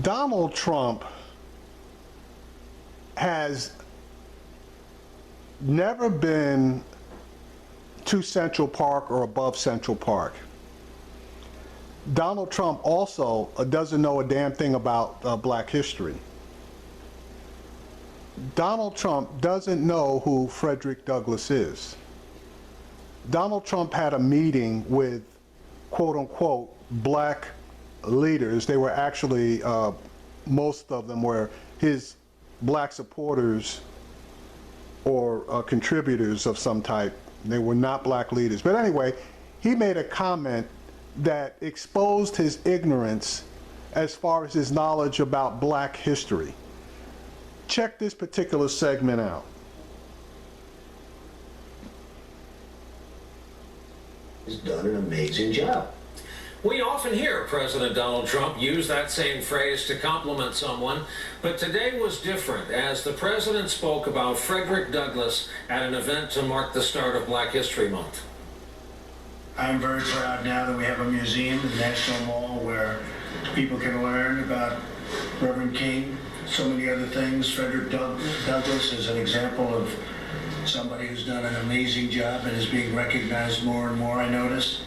Donald Trump has never been to Central Park or above Central Park. Donald Trump also doesn't know a damn thing about black history. Donald Trump doesn't know who Frederick Douglass is. Donald Trump had a meeting with quote unquote black leaders. They were actually, most of them were his black supporters or contributors of some type. They were not black leaders. But anyway, he made a comment that exposed his ignorance as far as his knowledge about black history. Check this particular segment out. He's done an amazing job. We often hear President Donald Trump use that same phrase to compliment someone, but today was different as the president spoke about Frederick Douglass at an event to mark the start of Black History Month. I'm very proud now that we have a museum in the National Mall where people can learn about Reverend King, so many other things. Frederick Douglass is an example of somebody who's done an amazing job and is being recognized more and more, I noticed.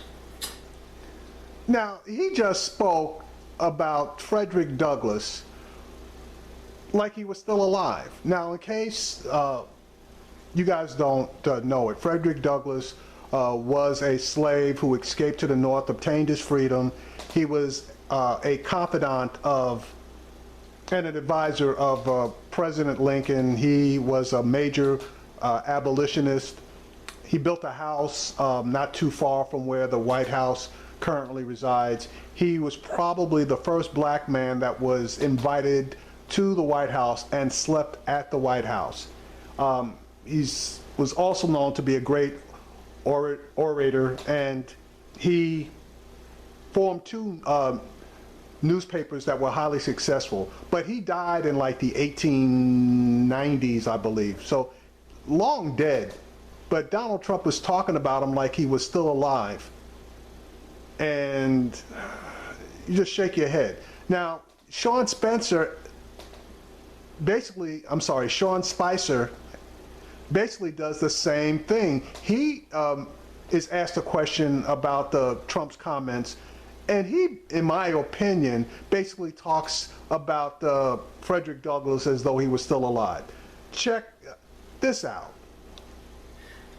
Now, he just spoke about Frederick Douglass like he was still alive. Now, in case you guys don't know it, Frederick Douglass was a slave who escaped to the North, obtained his freedom. He was a confidant of and an advisor of President Lincoln. He was a major abolitionist. He built a house not too far from where the White House currently resides. He was probably the first black man that was invited to the White House and slept at the White House. He was also known to be a great orator, and he formed two newspapers that were highly successful. But he died in like the 1890s, I believe. So long dead. But Donald Trump was talking about him like he was still alive. And you just shake your head. Now, Sean Spicer basically does the same thing. He is asked a question about Trump's comments, and he, in my opinion, basically talks about Frederick Douglass as though he was still alive. Check this out.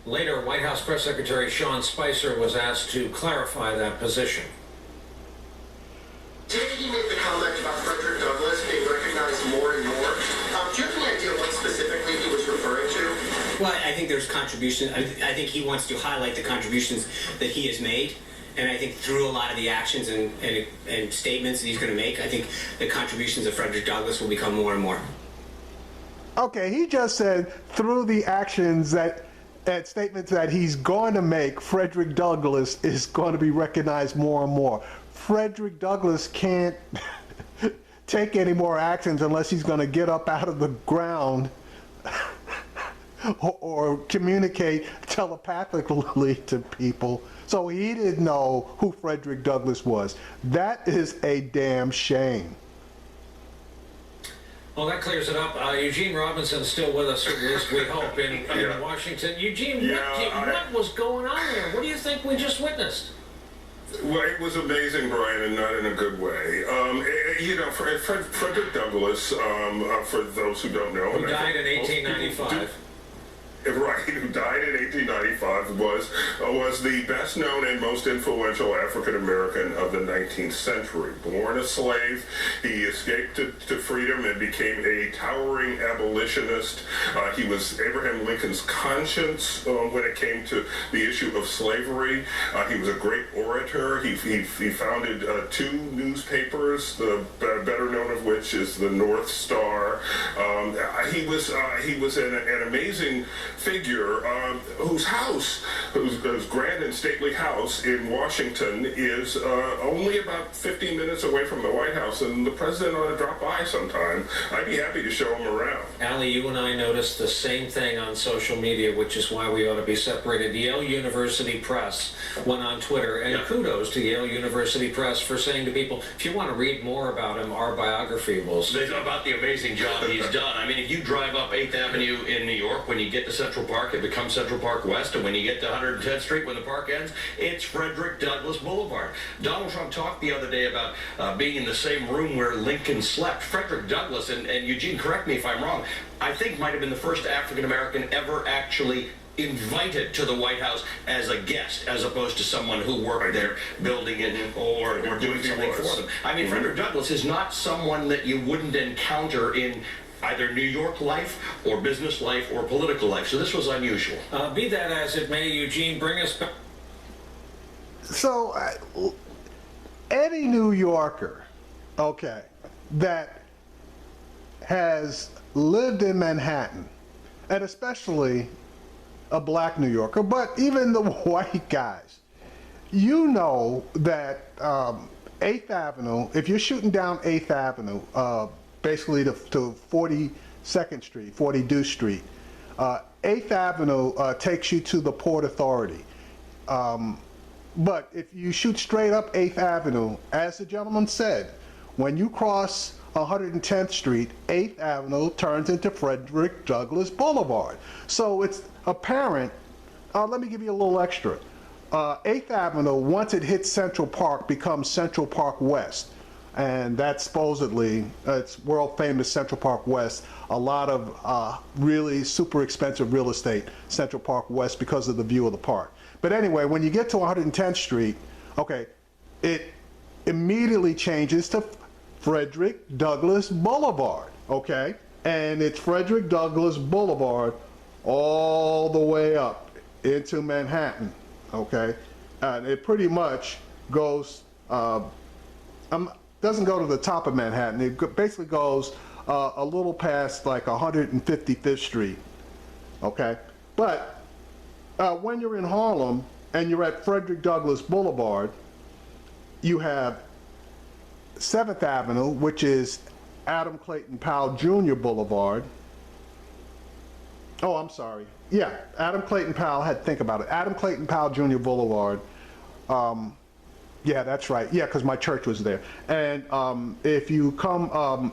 Later, White House Press Secretary Sean Spicer was asked to clarify that position. Today he made the comment about Frederick Douglass being recognized more and more. Do you have any idea what specifically he was referring to? Well, I think there's contribution. I think he wants to highlight the contributions that he has made. And I think through a lot of the actions and statements that he's going to make, I think the contributions of Frederick Douglass will become more and more. Okay, he just said through the actions and statements that he's going to make, Frederick Douglass is going to be recognized more and more. Frederick Douglass can't take any more actions unless he's going to get up out of the ground or communicate telepathically to people. So he didn't know who Frederick Douglass was. That is a damn shame. Well, that clears it up. Eugene Robinson's still with us, at least we hope, in Washington. Eugene, what was going on there? What do you think we just witnessed? Well, it was amazing, Brian, and not in a good way. Frederick Douglass, for those who don't know, who died in 1895. Right, who died in 1895, was the best known and most influential African American of the 19th century. Born a slave, he escaped to freedom and became a towering abolitionist. He was Abraham Lincoln's conscience when it came to the issue of slavery. He was a great orator. He founded two newspapers, the better known of which is the North Star. He was an amazing figure whose grand and stately house in Washington is only about 15 minutes away from the White House, and the president ought to drop by sometime. I'd be happy to show him around. Allie, you and I noticed the same thing on social media, which is why we ought to be separated. Yale University Press went on Twitter, and kudos to Yale University Press for saying to people, if you want to read more about him, our biography will say about the amazing job he's done. I mean, if you drive up 8th Avenue in New York, when you get to Central Park, it becomes Central Park West, and when you get to 110th Street, when the park ends, it's Frederick Douglass Boulevard. Donald Trump talked the other day about being in the same room where Lincoln slept. Frederick Douglass, and Eugene, correct me if I'm wrong, I think might have been the first African-American ever actually invited to the White House as a guest, as opposed to someone who worked there building it or doing something for them. I mean, Frederick Douglass is not someone that you wouldn't encounter in either New York life or business life or political life. So this was unusual. Be that as it may, Eugene, bring us back. So, any New Yorker, okay, that has lived in Manhattan, and especially a black New Yorker, but even the white guys, you know that 8th Avenue, if you're shooting down 8th Avenue, basically to 42nd Street, 42nd Street, 8th Avenue takes you to the Port Authority. But if you shoot straight up 8th Avenue, as the gentleman said, when you cross 110th Street, 8th Avenue turns into Frederick Douglass Boulevard. So it's apparent, let me give you a little extra. 8th Avenue, once it hits Central Park, becomes Central Park West. And that's supposedly, it's world famous Central Park West. A lot of really super expensive real estate, Central Park West, because of the view of the park. But anyway, when you get to 110th Street, okay, it immediately changes to Frederick Douglass Boulevard, okay? And it's Frederick Douglass Boulevard all the way up into Manhattan, okay? And it pretty much goes, doesn't go to the top of Manhattan. It basically goes a little past like 155th Street, okay? But when you're in Harlem and you're at Frederick Douglass Boulevard, you have 7th Avenue, which is Adam Clayton Powell Jr. Boulevard. Oh, I'm sorry. Yeah, Adam Clayton Powell, had to think about it. Adam Clayton Powell Jr. Boulevard. Yeah, that's right. Yeah, because my church was there. And if you come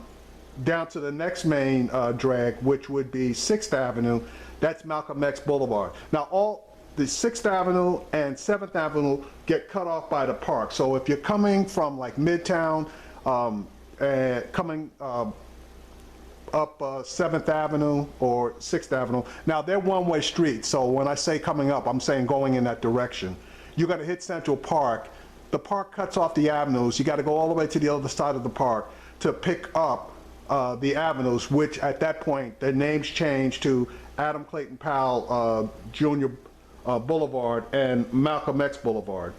down to the next main drag, which would be 6th Avenue, that's Malcolm X Boulevard. Now, all the 6th Avenue and 7th Avenue get cut off by the park. So if you're coming from like Midtown, coming up 7th Avenue or 6th Avenue, now they're one-way streets. So when I say coming up, I'm saying going in that direction. You got to hit Central Park. The park cuts off the avenues. You got to go all the way to the other side of the park to pick up the avenues, which at that point, their names change to Adam Clayton Powell Jr. Boulevard and Malcolm X Boulevard.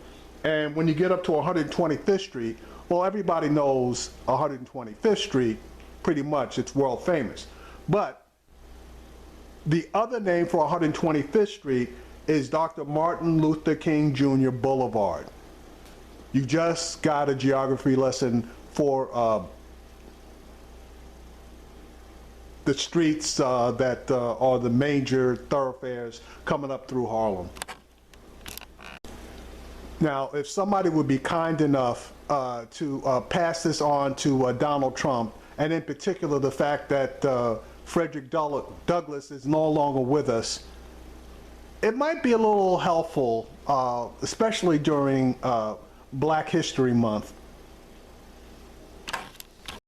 And when you get up to 125th Street, well, everybody knows 125th Street, pretty much, it's world famous. But the other name for 125th Street is Dr. Martin Luther King Jr. Boulevard. You just got a geography lesson for the streets that are the major thoroughfares coming up through Harlem. Now, if somebody would be kind enough to pass this on to Donald Trump, and in particular the fact that Frederick Douglass is no longer with us, it might be a little helpful, especially during Black History Month,